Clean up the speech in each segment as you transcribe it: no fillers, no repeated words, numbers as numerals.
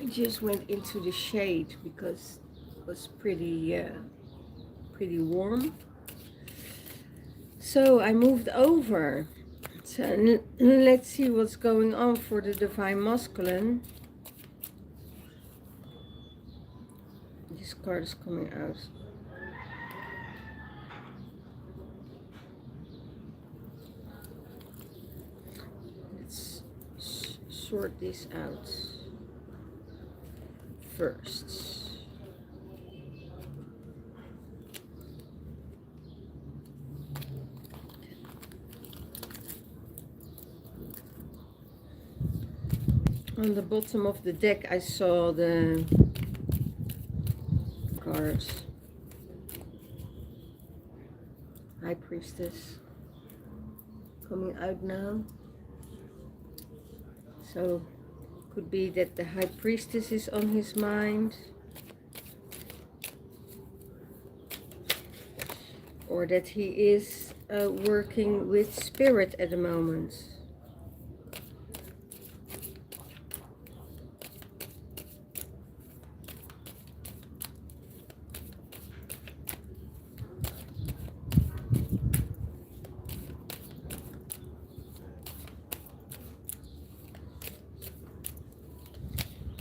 just went into the shade because it was pretty warm. So I moved over. So let's see what's going on for the Divine Masculine. This card is coming out. Let's sort this out first. On the bottom of the deck I saw the cards. High Priestess coming out now. So could be that the High Priestess is on his mind, or that he is working with spirit at the moment.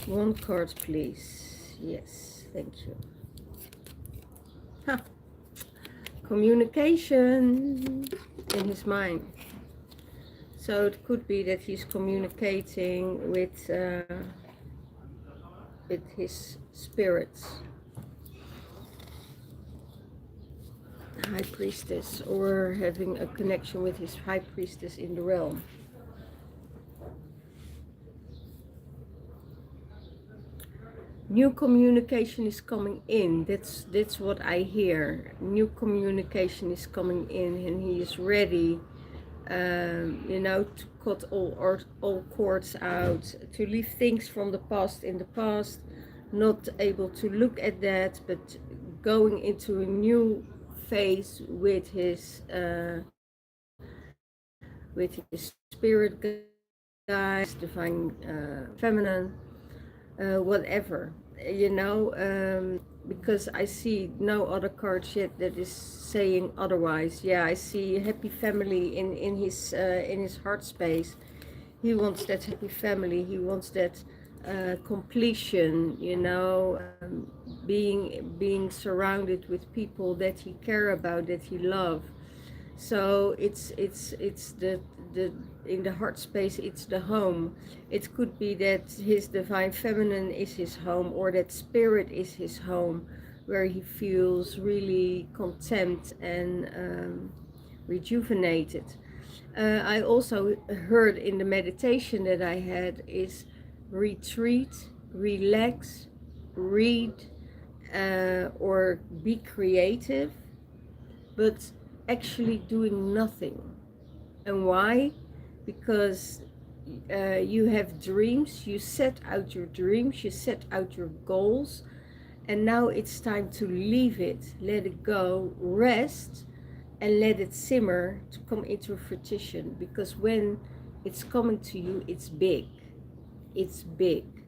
One card, please. Yes, thank you. Huh. Communication in his mind. So it could be that he's communicating with his spirits. High Priestess, or having a connection with his High Priestess in the realm. New communication is coming in. That's what I hear. New communication is coming in, and he is ready, you know, to cut all cords out, to leave things from the past in the past, not able to look at that, but going into a new phase with his spirit guides, divine feminine. Whatever, you know, because I see no other cards yet that is saying otherwise. Yeah, I see a happy family in his heart space. He wants that happy family. He wants that completion, you know, being surrounded with people that he care about, that he love. So it's the in the heart space, it's the home. It could be that his divine feminine is his home, or that spirit is his home, where he feels really content and rejuvenated. I also heard in the meditation that I had is retreat, relax, read, or be creative, but actually doing nothing. And why? Because you have dreams, you set out your dreams, you set out your goals, and now it's time to leave it, let it go, rest, and let it simmer to come into fruition. Because when it's coming to you, it's big. It's big.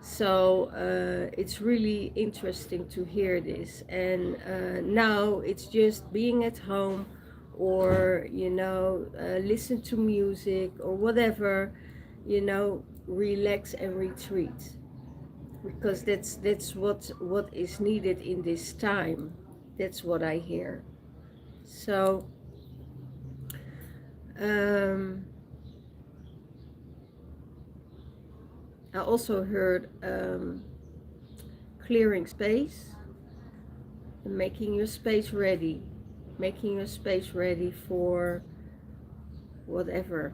So it's really interesting to hear this. And now it's just being at home, or, you know, listen to music or whatever, you know, relax and retreat, because that's what is needed in this time. That's what I hear. So I also heard clearing space and making your space ready, making your space ready for whatever.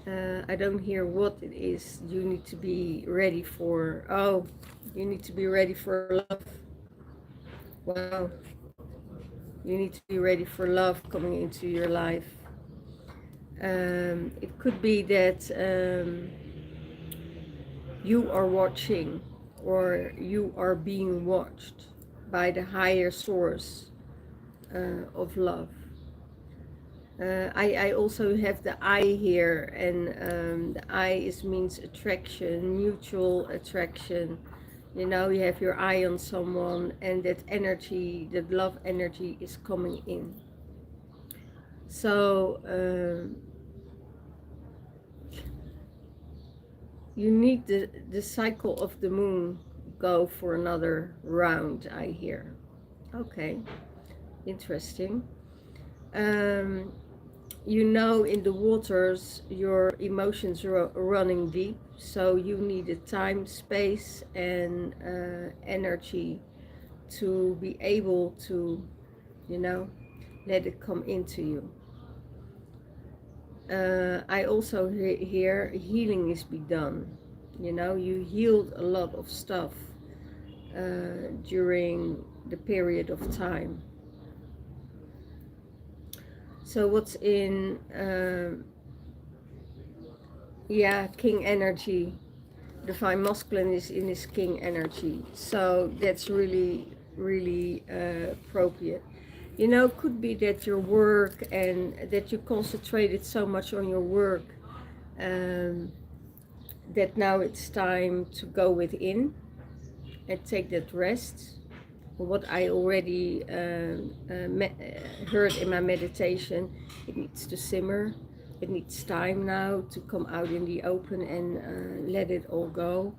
I don't hear what it is you need to be ready for. Oh, you need to be ready for love. Wow. You need to be ready for love coming into your life. It could be that you are watching, or you are being watched by the higher source of love. I also have the eye here, and the eye means attraction, mutual attraction. You know, you have your eye on someone, and that energy, that love energy, is coming in. So you need the cycle of the moon go for another round, I hear. Okay, interesting. Um, you know, in the waters your emotions are running deep, so you need a time, space, and energy to be able to, you know, let it come into you. I also hear healing is be done. You know, you healed a lot of stuff during the period of time. So what's in yeah, king energy, divine masculine is in his king energy, so that's really appropriate. You know, could be that your work, and that you concentrated so much on your work, that now it's time to go within and take that rest. What I already heard in my meditation, it needs to simmer. It needs time now to come out in the open and let it all go.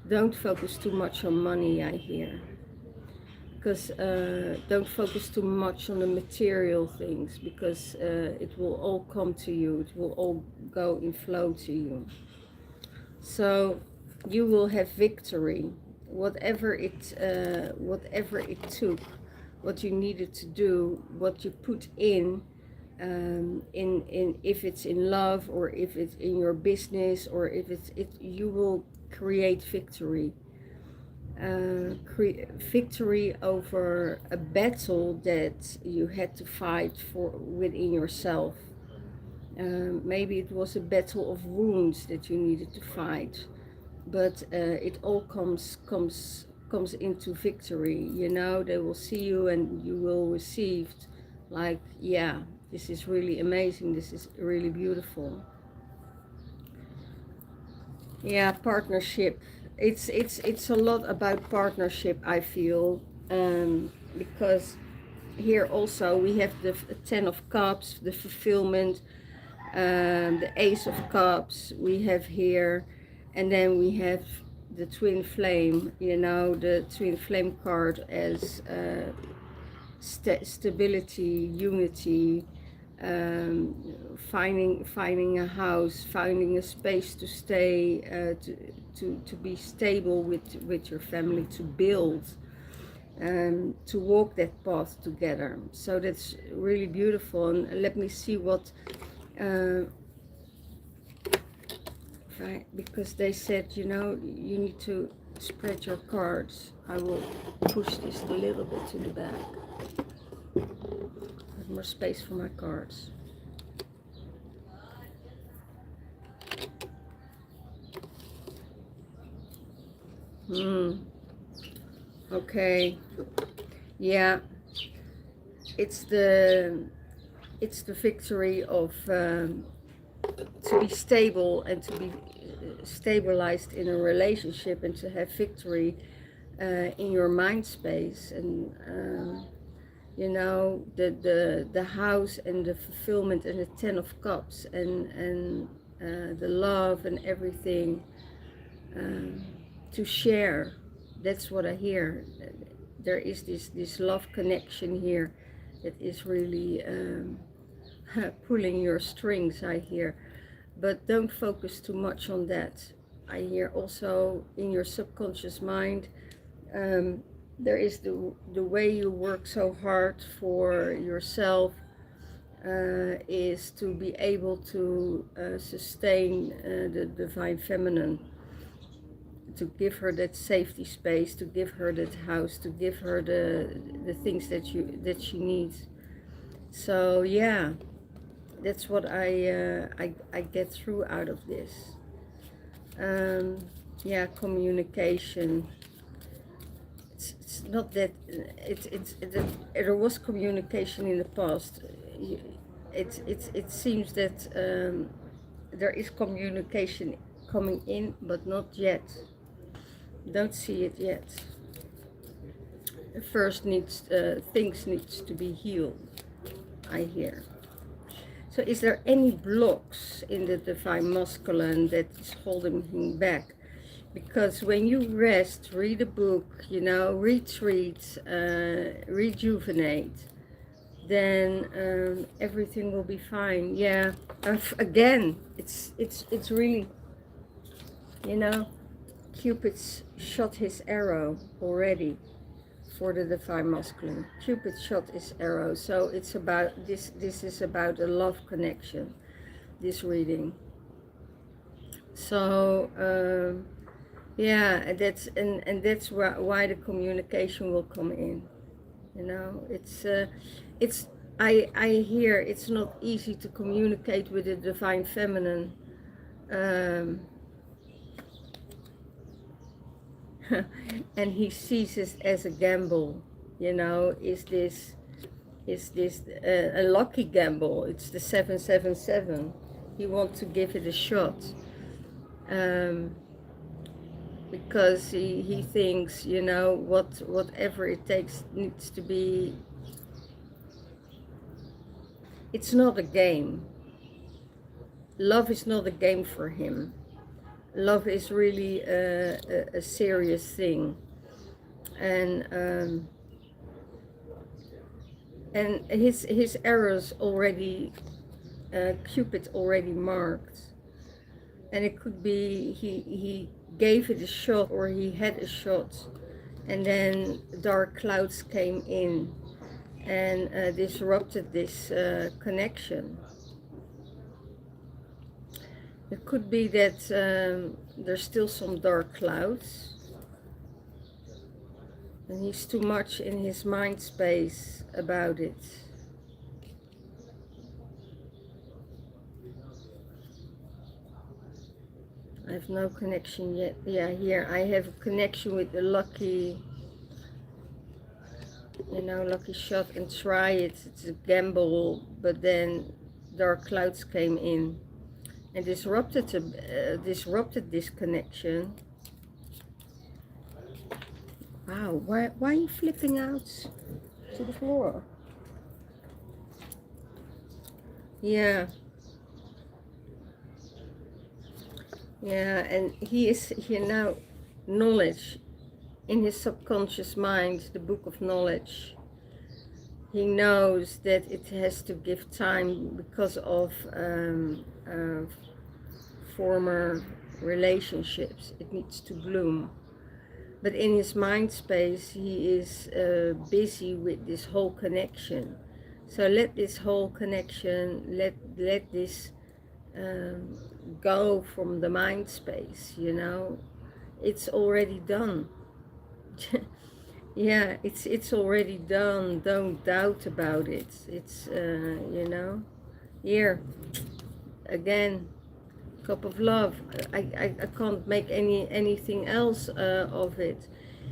Don't focus too much on money, I hear. Because don't focus too much on the material things, because it will all come to you. It will all go in flow to you. So you will have victory, whatever it took, what you needed to do, what you put in if it's in love, or if it's in your business, or if you will create victory. Victory over a battle that you had to fight for within yourself. Maybe it was a battle of wounds that you needed to fight, but it all comes into victory. You know, they will see you and you will receive, like, yeah, this is really amazing, this is really beautiful. Yeah, partnership. It's a lot about partnership, I feel, because here also we have the 10 of Cups, the fulfillment, the Ace of Cups we have here, and then we have the Twin Flame. You know, the Twin Flame card as stability, unity, finding a house, finding a space to stay, to be stable with your family, to build, to walk that path together. So that's really beautiful. And let me see what, because they said, you know, you need to spread your cards. I will push this a little bit to the back. Have more space for my cards. Okay. Yeah. It's the victory of to be stable and to be stabilized in a relationship, and to have victory in your mind space. And you know, the house and the fulfillment and the 10 of Cups, and the love and everything, to share. That's what I hear. There is this love connection here that is really pulling your strings, I hear. But don't focus too much on that. I hear also in your subconscious mind, there is the way you work so hard for yourself, is to be able to sustain the divine feminine, to give her that safety space, to give her that house, to give her the things that she needs. So yeah, that's what I get through out of this. Yeah, communication. it's not that there was communication in the past. It seems that there is communication coming in, but not yet. Don't see it yet. First things needs to be healed, I hear. So is there any blocks in the divine masculine that is holding him back? Because when you rest, read a book, you know, retreat, rejuvenate, then everything will be fine. Yeah, again, it's really, you know, Cupid's shot his arrow already for the divine masculine. Cupid shot his arrow, so it's about this is about a love connection, this reading. So yeah, and that's why the communication will come in, you know. It's I hear it's not easy to communicate with the divine feminine, and he sees it as a gamble, you know. Is this a lucky gamble? It's the 777. He wants to give it a shot, because he thinks, you know, whatever it takes needs to be. It's not a game. Love is not a game for him. Love is really a serious thing, and his arrows already, Cupid already marked, and it could be he gave it a shot, or he had a shot, and then dark clouds came in and disrupted this connection. It could be that there's still some dark clouds, and he's too much in his mind space about it. I have no connection yet. Yeah, here I have a connection with the lucky, you know, lucky shot, and try it. It's a gamble, but then dark clouds came in and disrupted this connection. Wow, why are you flipping out to the floor? Yeah. Yeah, and he is here now, knowledge in his subconscious mind, the book of knowledge. He knows that it has to give time because of former relationships. It needs to bloom. But in his mind space, he is busy with this whole connection. So let this whole connection, let this go from the mind space, you know. It's already done. Yeah, it's already done. Don't doubt about it. It's you know, here again, cup of love. I can't make anything else of it,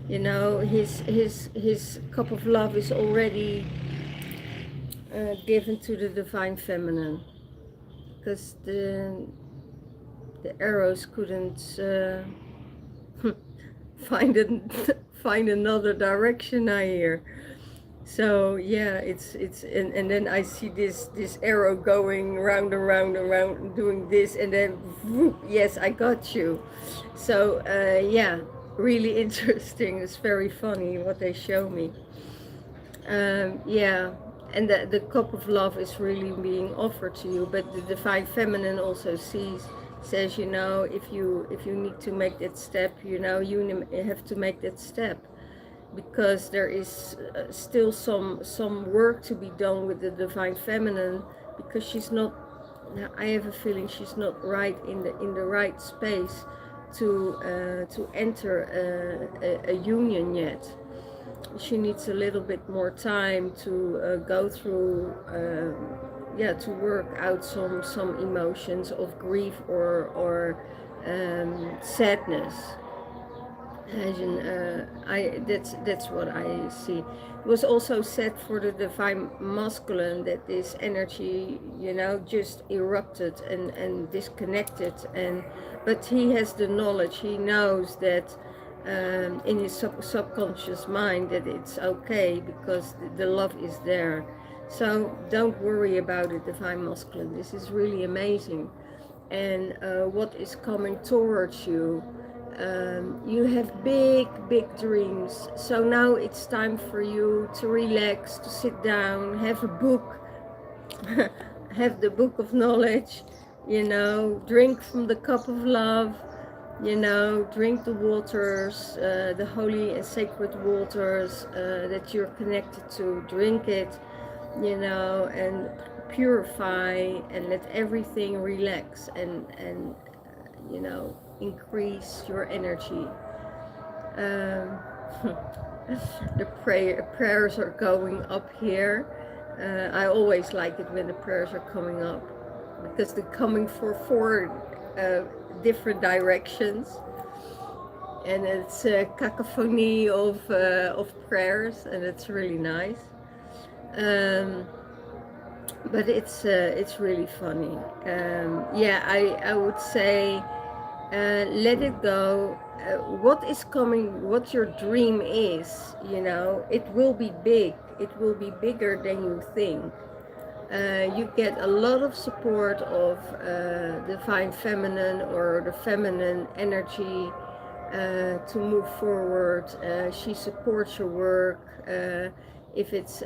you know. His cup of love is already given to the divine feminine, because the arrows couldn't find another direction, I hear. So yeah, it's and then I see this arrow going round and round and round, doing this, and then whoop, yes, I got you. So yeah, really interesting. It's very funny what they show me. Yeah, and the cup of love is really being offered to you, but the divine feminine also says, you know, if you need to make that step, you know, you have to make that step, because there is still some work to be done with the divine feminine, because she's not, I have a feeling she's not right in the right space to enter a union yet. She needs a little bit more time to go through, yeah, to work out some emotions of grief or sadness. Imagine, that's what I see. It was also said for the divine masculine that this energy, just erupted and disconnected, and but he has the knowledge. He knows that in his subconscious mind that it's okay because the love is there. So don't worry about it, divine masculine. This is really amazing, and what is coming towards you. You have big dreams. So now it's time for you to relax, to sit down, have a book, have the book of knowledge, drink from the cup of love, drink the waters, the holy and sacred waters that you're connected to. Drink it, and purify and let everything relax and increase your energy. Um, the prayers are going up here. I always like it when the prayers are coming up because they're coming for four different directions, and it's a cacophony of prayers, and it's really nice. But it's really funny. Yeah, I would say let it go. What is coming, what your dream is, it will be big. It will be bigger than you think. You get a lot of support of divine feminine or the feminine energy to move forward. She supports your work. If it's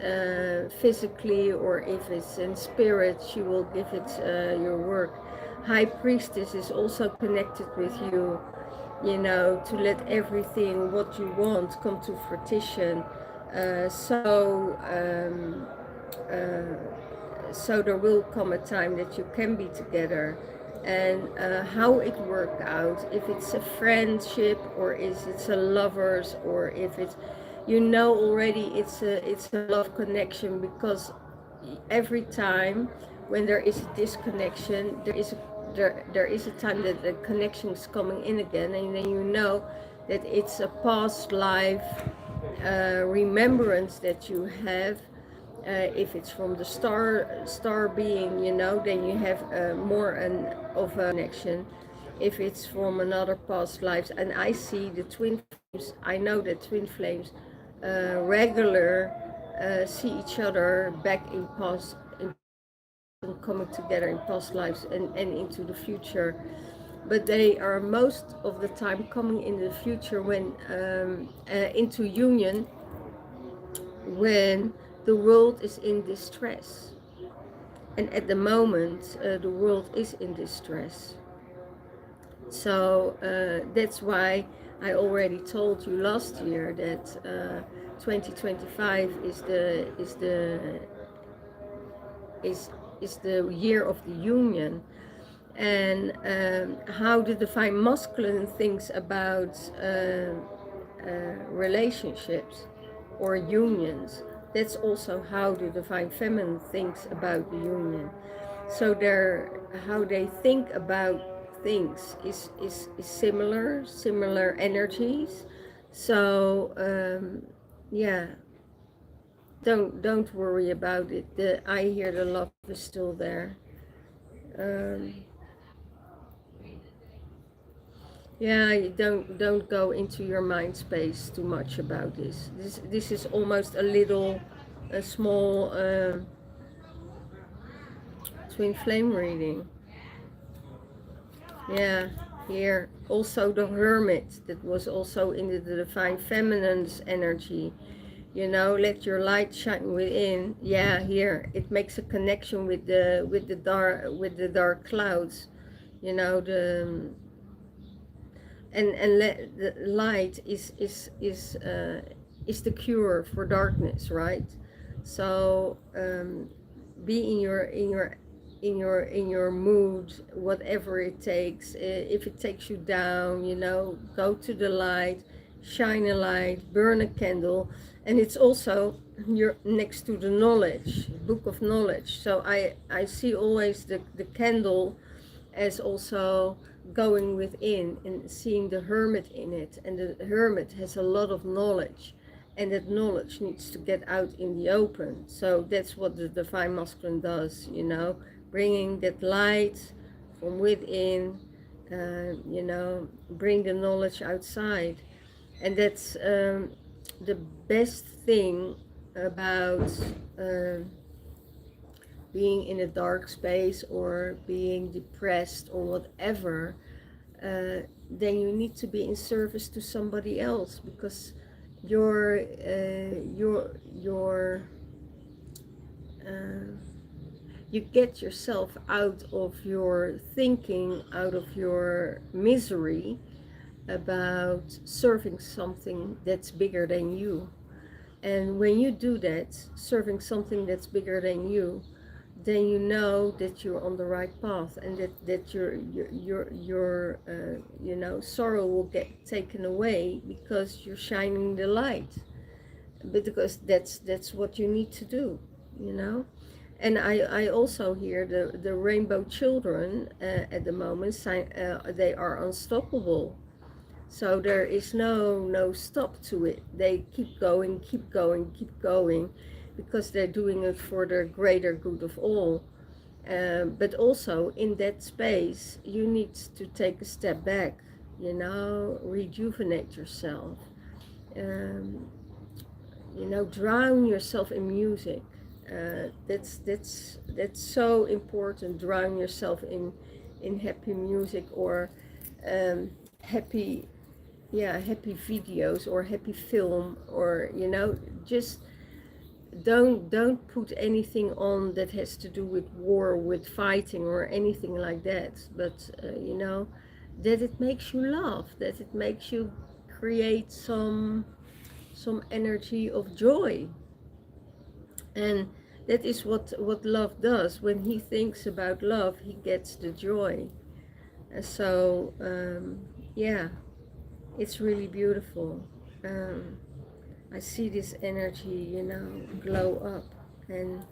physically or if it's in spirit, she will give it your work. High Priestess is also connected with you, to let everything what you want come to fruition. So there will come a time that you can be together, and how it work out, if it's a friendship or is it's a lovers, or if it's, already it's a love connection, because every time when there is a disconnection, there is a time that the connection is coming in again, and then that it's a past life remembrance that you have. If it's from the star being, then you have more of a connection. If it's from another past lives, and I see the twin flames, I know that twin flames regular see each other back in past, and coming together in past lives and into the future. But they are most of the time coming in the future when into union when the world is in distress. And at the moment, the world is in distress. So that's why I already told you last year that 2025 is the year of the union, and how the divine masculine thinks about relationships or unions. That's also how the divine feminine thinks about the union. So how they think about things is similar energies. So yeah, don't worry about it. I hear the love is still there. Um, yeah, you don't go into your mind space too much about this. This is almost a small twin flame reading. Yeah, here also the hermit, that was also in the divine feminine's energy. Let your light shine within. Yeah, here it makes a connection with the dark clouds. The and the light is the cure for darkness, right? So be in your mood, whatever it takes. If it takes you down, go to the light, shine a light, burn a candle. And it's also you're next to the knowledge, book of knowledge. So I see always the candle as also going within and seeing the hermit in it, and the hermit has a lot of knowledge, and that knowledge needs to get out in the open. So that's what the divine masculine does, you know, bringing that light from within, you know, bring the knowledge outside. And that's the best thing about being in a dark space or being depressed or whatever. Then you need to be in service to somebody else, because your you get yourself out of your thinking, out of your misery about serving something that's bigger than you. And when you do that, serving something that's bigger than you, then you know that you're on the right path, and that your you know, sorrow will get taken away because you're shining the light. But because that's what you need to do, you know. And I also hear the rainbow children at the moment, they are unstoppable. So there is no stop to it. They keep going, keep going, keep going, because they're doing it for the greater good of all. But also in that space, you need to take a step back, you know, rejuvenate yourself. You know, drown yourself in music. That's so important. Drown yourself in happy music, or happy, yeah, happy videos or happy film, or, you know, just don't put anything on that has to do with war, with fighting or anything like that. But you know, that it makes you laugh, that it makes you create some energy of joy. And that is what love does. When he thinks about love, he gets the joy. And so yeah, it's really beautiful. I see this energy, you know, glow up, and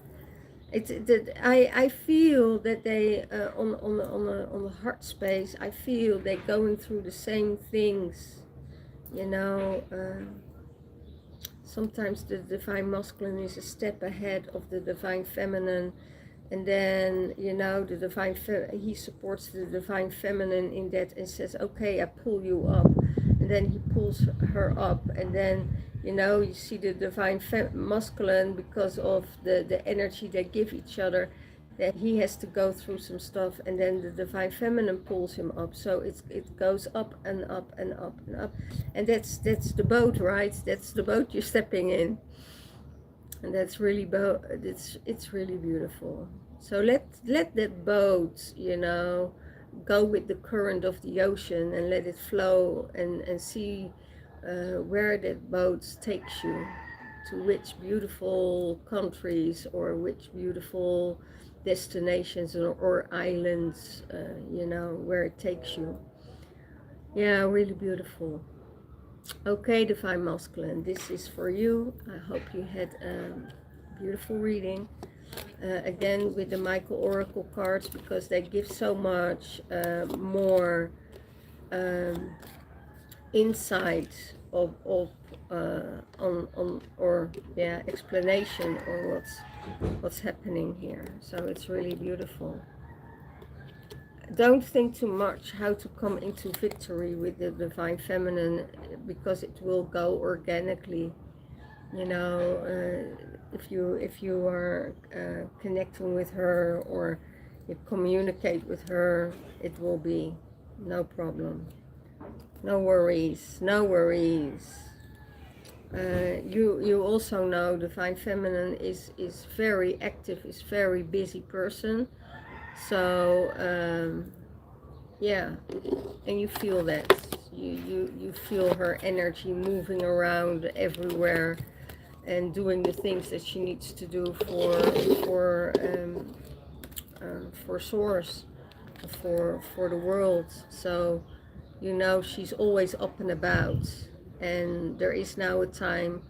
it's that I feel that they on the heart space, I feel they're going through the same things, you know. Sometimes the divine masculine is a step ahead of the divine feminine, and then, you know, the divine he supports the divine feminine in that and says, okay, I pull you up, and then he pulls her up, and then, you know, you see the divine masculine, because of the energy they give each other, that he has to go through some stuff, and then the divine feminine pulls him up. So it goes up and up and up and up, and that's the boat, right? That's the boat you're stepping in, and that's really it's really beautiful. So let that boat, you know, go with the current of the ocean, and let it flow, and see where that boat takes you, to which beautiful countries or which beautiful destinations or islands, you know, where it takes you. Yeah, really beautiful. Okay, divine masculine, this is for you. I hope you had a beautiful reading. Again, with the Michael Oracle cards, because they give so much more insight of on or yeah, explanation or what's happening here. So it's really beautiful. Don't think too much how to come into victory with the divine feminine, because it will go organically, you know. If you are connecting with her, or you communicate with her, it will be no problem. No worries, no worries. You also know divine feminine is very active, is very busy person. So yeah, and you feel that. You feel her energy moving around everywhere, and doing the things that she needs to do for source, for the world. So, you know, she's always up and about, and there is now a time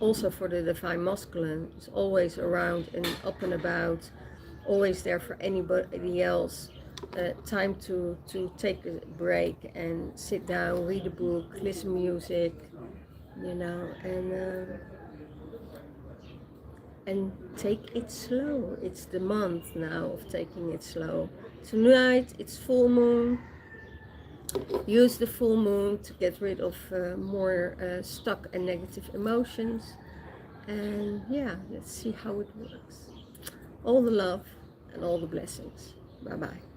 also for the divine masculine. It's always around and up and about, always there for anybody else. time to take a break and sit down, read a book, listen music, you know, and take it slow. It's the month now of taking it slow. Tonight it's full moon. Use the full moon to get rid of more stuck and negative emotions. And yeah, let's see how it works. All the love and all the blessings. Bye bye.